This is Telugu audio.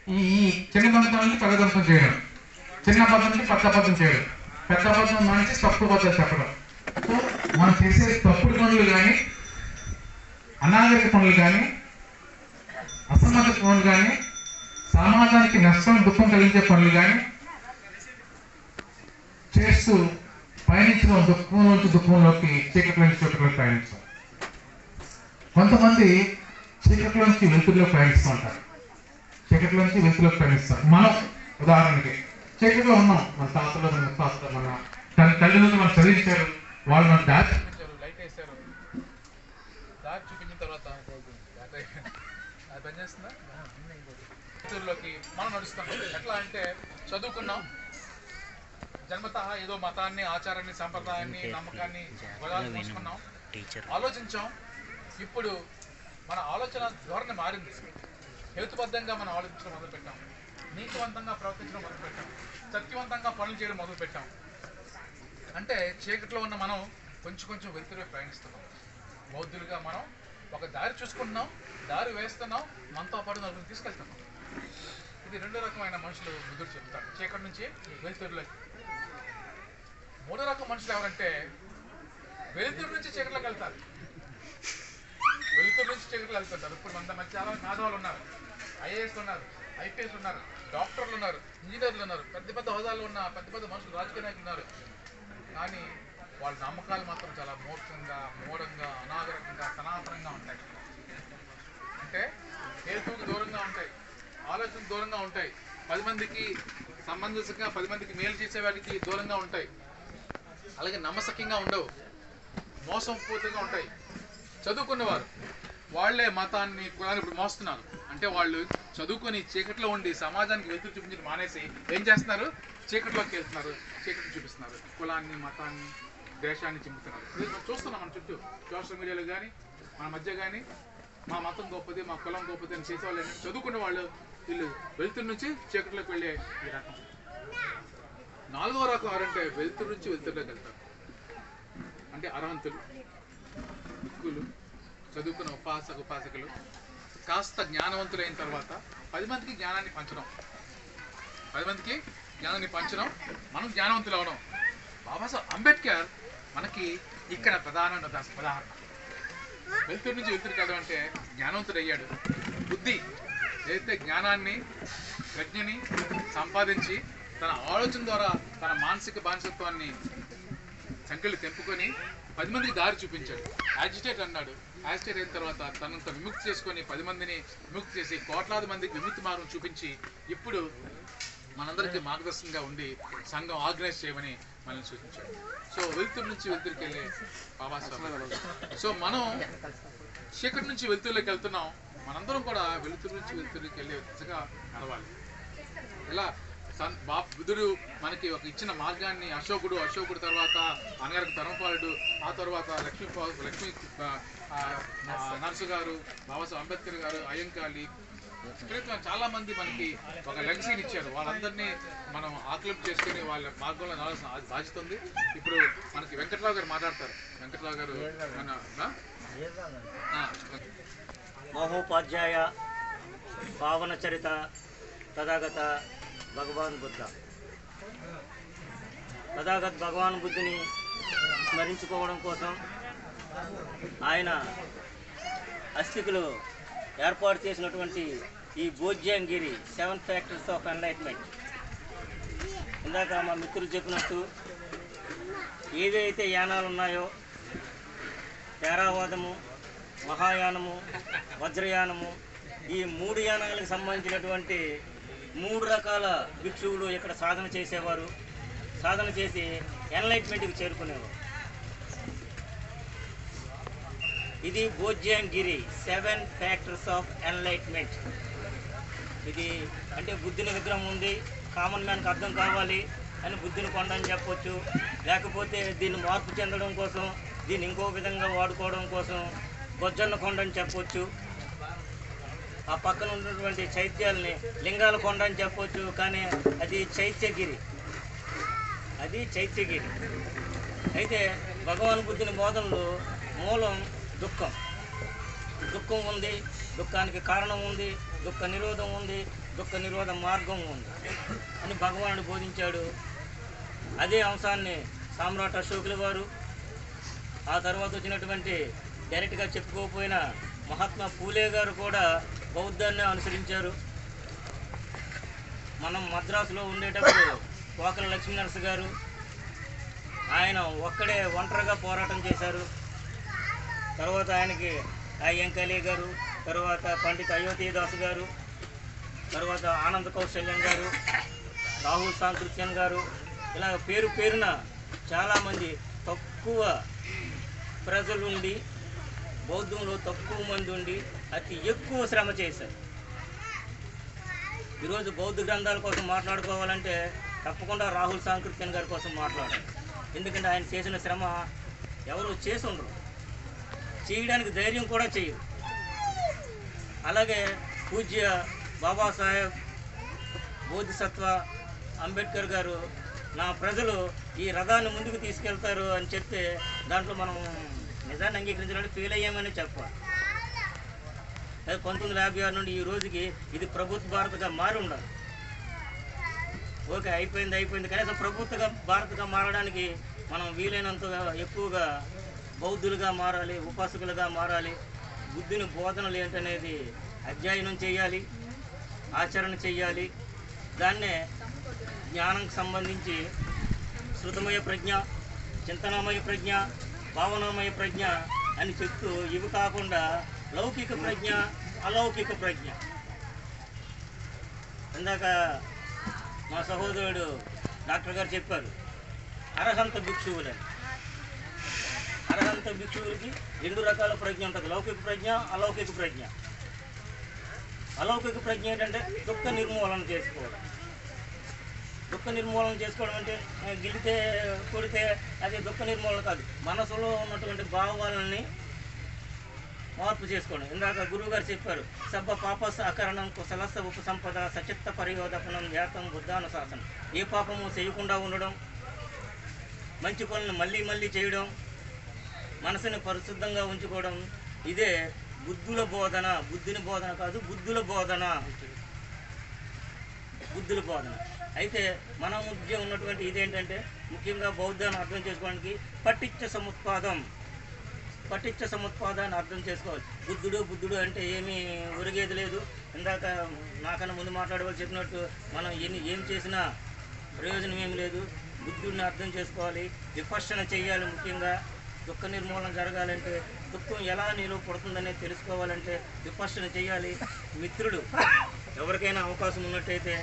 ఈ చిన్న దొంగతనం నుంచి పెద్ద దొంగతనం చేయడం, చిన్న అబద్ధం నుంచి పెద్ద అబద్ధం చేయడం, పెద్ద అబద్ధం నుంచి తప్పుడు అబద్ధాలు చెప్పడం. సో మనం చేసే తప్పుడు పనులు కానీ, అనాగరిక పనులు కానీ, అసమాజిక పనులు కానీ, సమాజానికి నష్టం దుఃఖం కలిగించే పనులు కానీ చేస్తూ పయనించడం, దుఃఖం నుంచి దుఃఖంలోకి, చీకటి నుంచి చీకటిలోకి పయనించడం. కొంతమంది చీకటిలోంచి వెలుతురులోకి ప్రయాణిస్తూ ఉంటారు, చీకటిలోంచి వెలుతురులోకి ప్రయాణిస్తారు. మనం ఉదాహరణకి చీకటిలో ఉన్నాం, మన తాతలు మన ముత్తాతలు మన తల్లిదండ్రులు మనం చదివించారు, వాళ్ళు మన దారి చూపించారు, లైట్ వేశారు, దారి చూపించిన తర్వాత అది పనిచేస్తుందా వెలుతురులోకి మనం నడుస్తాం. ఎట్లా అంటే చదువుకున్నాం, జన్మత ఏదో మతాన్ని, ఆచారాన్ని, సంప్రదాయాన్ని, నమ్మకాన్ని మోసుకున్నాం, ఆలోచించాం. ఇప్పుడు మన ఆలోచన ధోరణి మారింది, హేతుబద్ధంగా మనం ఆలోచించడం మొదలుపెట్టాం, నీతివంతంగా ప్రవర్తించడం మొదలుపెట్టాం, సత్యవంతంగా పనులు చేయడం మొదలుపెట్టాం. అంటే చీకట్లో ఉన్న మనం కొంచెం కొంచెం వెలుతురుగా ప్రయాణిస్తున్నాం. బౌద్ధులుగా మనం ఒక దారి చూసుకుంటున్నాం, దారి వేస్తున్నాం, మనతో పాటు నలుగురిని తీసుకెళ్తున్నాం. ఇది రెండు రకమైన మనుషులు బుద్ధుడు చెప్తారు, చీకటి నుంచి వెలుతురులోకి. మూడో రకం మనుషులు ఎవరంటే వెలుతురు నుంచి చీకట్లోకి వెళ్తారు, వెలుతురు నుంచి చీకట్లు వెళ్తుంటారు. ఇప్పుడు మన మధ్య చాలా మేధావులు ఉన్నారు, ఐఏఎస్ ఉన్నారు, ఐపీఎస్ ఉన్నారు, డాక్టర్లు ఉన్నారు, ఇంజనీర్లు ఉన్నారు, పెద్ద పెద్ద హోదాలు ఉన్న పెద్ద పెద్ద మనుషులు, రాజకీయ నాయకులు ఉన్నారు. కానీ వాళ్ళ నమ్మకాలు మాత్రం చాలా మూర్ఖంగా, మూఢంగా, అనాగరికంగా, సనాతనంగా ఉంటాయి. అంటే హేతువుకు దూరంగా ఉంటాయి, ఆలోచనకు దూరంగా ఉంటాయి, 10 మందికి సంబంధించగా 10 మందికి మేలు చేసే వారికి దూరంగా ఉంటాయి. అలాగే నమ్మసక్యంగా ఉండవు, మోసం పూర్తిగా ఉంటాయి. చదువుకున్నవారు వాళ్లే మతాన్ని, కులాన్ని ఇప్పుడు మోస్తున్నారు. అంటే వాళ్ళు చదువుకొని చీకట్లో ఉండి సమాజానికి వెలుతురు చూపించడం మానేసి ఏం చేస్తున్నారు, చీకట్లోకి వెళ్తున్నారు, చీకటి చూపిస్తున్నారు, కులాన్ని, మతాన్ని, దేశాన్ని చింపుతున్నారు. మనం చూస్తున్నాం మన చుట్టూ, సోషల్ మీడియాలో కానీ మన మధ్య కానీ మా మతం గొప్పది, మా కులం గొప్పది అని చేసేవాళ్ళు చదువుకున్న వాళ్ళు వీళ్ళు వెలుతురు నుంచి చీకట్లోకి వెళ్ళే ఈ రకం. 4వ రకం ఎవరంటే వెలుతురు నుంచి వెలుతురులోకి వెళ్తారు. అంటే అర్హంతులు, దిక్కులు, చదువుకున్న ఉపాసకులు కాస్త జ్ఞానవంతులైన తర్వాత 10 మందికి జ్ఞానాన్ని పంచడం, 10 మందికి జ్ఞానాన్ని పంచడం, మనం జ్ఞానవంతులు అవడం. బాబాసాహెబ్ అంబేద్కర్ మనకి ఇక్కడ ప్రధాన ఉదాహరణ. వెలుతురు నుంచి వెలుతురుకి వెళ్ళడం అంటే జ్ఞానవంతుడు అయ్యాడు. బుద్ధి ఏదైతే జ్ఞానాన్ని, ప్రజ్ఞని సంపాదించి తన ఆలోచన ద్వారా తన మానసిక బానిసత్వాన్ని సంఖ్యలు తెంపుకొని 10 మందికి దారి చూపించాడు. యాజిటేట్ అన్నాడు. యాజిటేట్ అయిన తర్వాత తనంత విముక్తి చేసుకొని 10 మందిని విముక్తి చేసి కోట్లాది మందికి విముక్తి మార్గం చూపించి ఇప్పుడు మనందరికీ మార్గదర్శనంగా ఉండి సంఘం ఆర్గనైజ్ చేయమని మనల్ని సూచించాడు. సో వెలుతురు నుంచి వెలుతురికి వెళ్ళే బాబాసాహెబ్. సో మనం చీకటి నుంచి వెలుతురులోకి వెళ్తున్నాం, మనందరం కూడా వెలుతురు నుంచి వెలుతురుకి వెళ్ళే దిశగా నడవాలి. ఇలా బుద్ధుడు మనకి ఒక ఇచ్చిన మార్గాన్ని, అశోకుడు తర్వాత అనగారికి ధర్మపాలుడు, ఆ తర్వాత లక్ష్మీ నర్సు గారు, బాబాసాహెబ్ అంబేద్కర్ గారు, అయ్యంకాళి, చాలా మంది మనకి ఒక లెగసీని ఇచ్చారు. వాళ్ళందరినీ మనం ఆక్లిప్ చేసుకుని వాళ్ళ మార్గంలో నడవాల్సిన బాధ్యత ఉంది. ఇప్పుడు మనకి వెంకట్రావు గారు మాట్లాడతారు. వెంకట్రావు గారు మహోపాధ్యాయ పావన చరిత తథాగత భగవాన్ బుద్ధ. తథాగత భగవాన్ బుద్ధుని స్మరించుకోవడం కోసం ఆయన అస్థికులు ఏర్పాటు చేసినటువంటి ఈ బోధ్యాంగిరి 7 ఫ్యాక్టర్స్ ఆఫ్ ఎన్లైట్మెంట్. ఇందాక మా మిత్రులు చెప్పినట్టు ఏవైతే యానాలు ఉన్నాయో, తేరావాదము, మహాయానము, వజ్రయానము, ఈ 3 యానాలకు సంబంధించినటువంటి 3 రకాల భిక్షువులు ఇక్కడ సాధన చేసేవారు. సాధన చేసి ఎన్లైట్మెంట్కి చేరుకునేవారు. ఇది బోధ్యాంగిరి 7 ఫ్యాక్టర్స్ ఆఫ్ ఎన్లైట్మెంట్. ఇది అంటే బుద్ధుని విగ్రహం ఉంది, కామన్ మ్యాన్కి అర్థం కావాలి అని బుద్ధుని కొండ అని చెప్పొచ్చు. లేకపోతే దీన్ని మార్పు చెందడం కోసం, దీన్ని ఇంకో విధంగా వాడుకోవడం కోసం బొజ్జన్న కొండ అని చెప్పొచ్చు. ఆ పక్కన ఉన్నటువంటి చైత్యాలని లింగాల కొండ అని చెప్పొచ్చు. కానీ అది చైత్యగిరి. అయితే భగవాన్ బుద్ధుని బోధనలో మూలం దుఃఖం ఉంది, దుఃఖానికి కారణం ఉంది, దుఃఖ నిరోధం ఉంది, దుఃఖ నిరోధ మార్గం ఉంది అని భగవానుడు బోధించాడు. అదే అంశాన్ని సామ్రాట్ అశోకుల వారు, ఆ తర్వాత వచ్చినటువంటి డైరెక్ట్గా చెప్పుకోకపోయినా మహాత్మా పూలే గారు కూడా బౌద్ధాన్ని అనుసరించారు. మనం మద్రాసులో ఉండేటప్పుడు కోకల లక్ష్మీనరస గారు ఆయన ఒక్కడే ఒంటరిగా పోరాటం చేశారు. తర్వాత ఆయనకి అయ్యంకలి గారు, తర్వాత పండిత్ అయోధ్యదాస్ గారు, తర్వాత ఆనంద కౌశల్యం గారు, రాహుల్ సాంకృత్యన్ గారు, ఇలా పేరు పేరున చాలామంది తక్కువ ప్రజలుండి బౌద్ధంలో తక్కువ మంది ఉండి అతి ఎక్కువ శ్రమ చేశారు. ఈరోజు బౌద్ధ గ్రంథాల కోసం మాట్లాడుకోవాలంటే తప్పకుండా రాహుల్ సాంకృత్యన్ గారి కోసం మాట్లాడాలి. ఎందుకంటే ఆయన చేసిన శ్రమ ఎవరు చేసి ఉండరు, చేయడానికి ధైర్యం కూడా చేయరు. అలాగే పూజ్య బాబాసాహెబ్ బోధిసత్వ అంబేద్కర్ గారు నా ప్రజలు ఈ రథాన్ని ముందుకు తీసుకెళ్తారు అని చెప్తే దాంట్లో మనం నిజాన్ని అంగీకరించడానికి ఫెయిల్ అయ్యామని చెప్పాలి. 1956 నుండి ఈ రోజుకి ఇది ప్రభుత్వ భారత్గా మారి ఉండాలి. ఓకే, అయిపోయింది. కనీసం ప్రభుత్వ భారత్గా మారడానికి మనం వీలైనంతగా ఎక్కువగా బౌద్ధులుగా మారాలి, ఉపాసకులుగా మారాలి. బుద్ధుని బోధనలు ఏంటనేది అధ్యయనం చేయాలి, ఆచరణ చేయాలి. దాన్నే జ్ఞానంకి సంబంధించి శృతమయ ప్రజ్ఞ, చింతనమయ ప్రజ్ఞ, భావనామయ ప్రజ్ఞ అని చెప్తూ ఇవి కాకుండా లౌకిక ప్రజ్ఞ, అలౌకిక ప్రజ్ఞ. ఇందాక మా సహోదరుడు డాక్టర్ గారు చెప్పారు అరహంత భిక్షువులని. అరహంత భిక్షువులకి 2 రకాల ప్రజ్ఞ ఉంటుంది, లౌకిక ప్రజ్ఞ, అలౌకిక ప్రజ్ఞ. అలౌకిక ప్రజ్ఞ ఏంటంటే దుఃఖ నిర్మూలన చేసుకోవడం. దుఃఖ నిర్మూలన చేసుకోవడం అంటే గిలితే కొడితే అది దుఃఖ నిర్మూలన కాదు, మనసులో ఉన్నటువంటి భావాలని మార్పు చేసుకోండి. ఇందాక గురువు గారు చెప్పారు సబ్బ పాపస్ అకరణం కుశలస్స ఉపసంపద సచిత్త పరియోధపనం ధ్యాతం బుద్ధానుశాసనం. ఏ పాపము చేయకుండా ఉండడం, మంచి పనులను మళ్ళీ చేయడం, మనసుని పరిశుద్ధంగా ఉంచుకోవడం, ఇదే బుద్ధుల బోధన. బుద్ధుని బోధన కాదు, బుద్ధుల బోధన. బుద్ధుల బోధన అయితే మన మధ్య ఉన్నటువంటి ఇదేంటంటే ముఖ్యంగా బౌద్ధాన్ని అర్థం చేసుకోవడానికి పటిచ్చ సముత్పాదాన్ని అర్థం చేసుకోవాలి. బుద్ధుడు అంటే ఏమీ ఒరిగేది లేదు. ఇందాక నాకన్నా ముందు మాట్లాడేవాళ్ళు చెప్పినట్టు మనం ఏం చేసినా ప్రయోజనం ఏమి లేదు. బుద్ధుడిని అర్థం చేసుకోవాలి, విపశ్చన చేయాలి. ముఖ్యంగా దుఃఖ నిర్మూలన జరగాలంటే, దుఃఖం ఎలా నీలో పడుతుందనేది తెలుసుకోవాలంటే విపశ్చన చేయాలి. మిత్రుడు ఎవరికైనా అవకాశం ఉన్నట్టయితే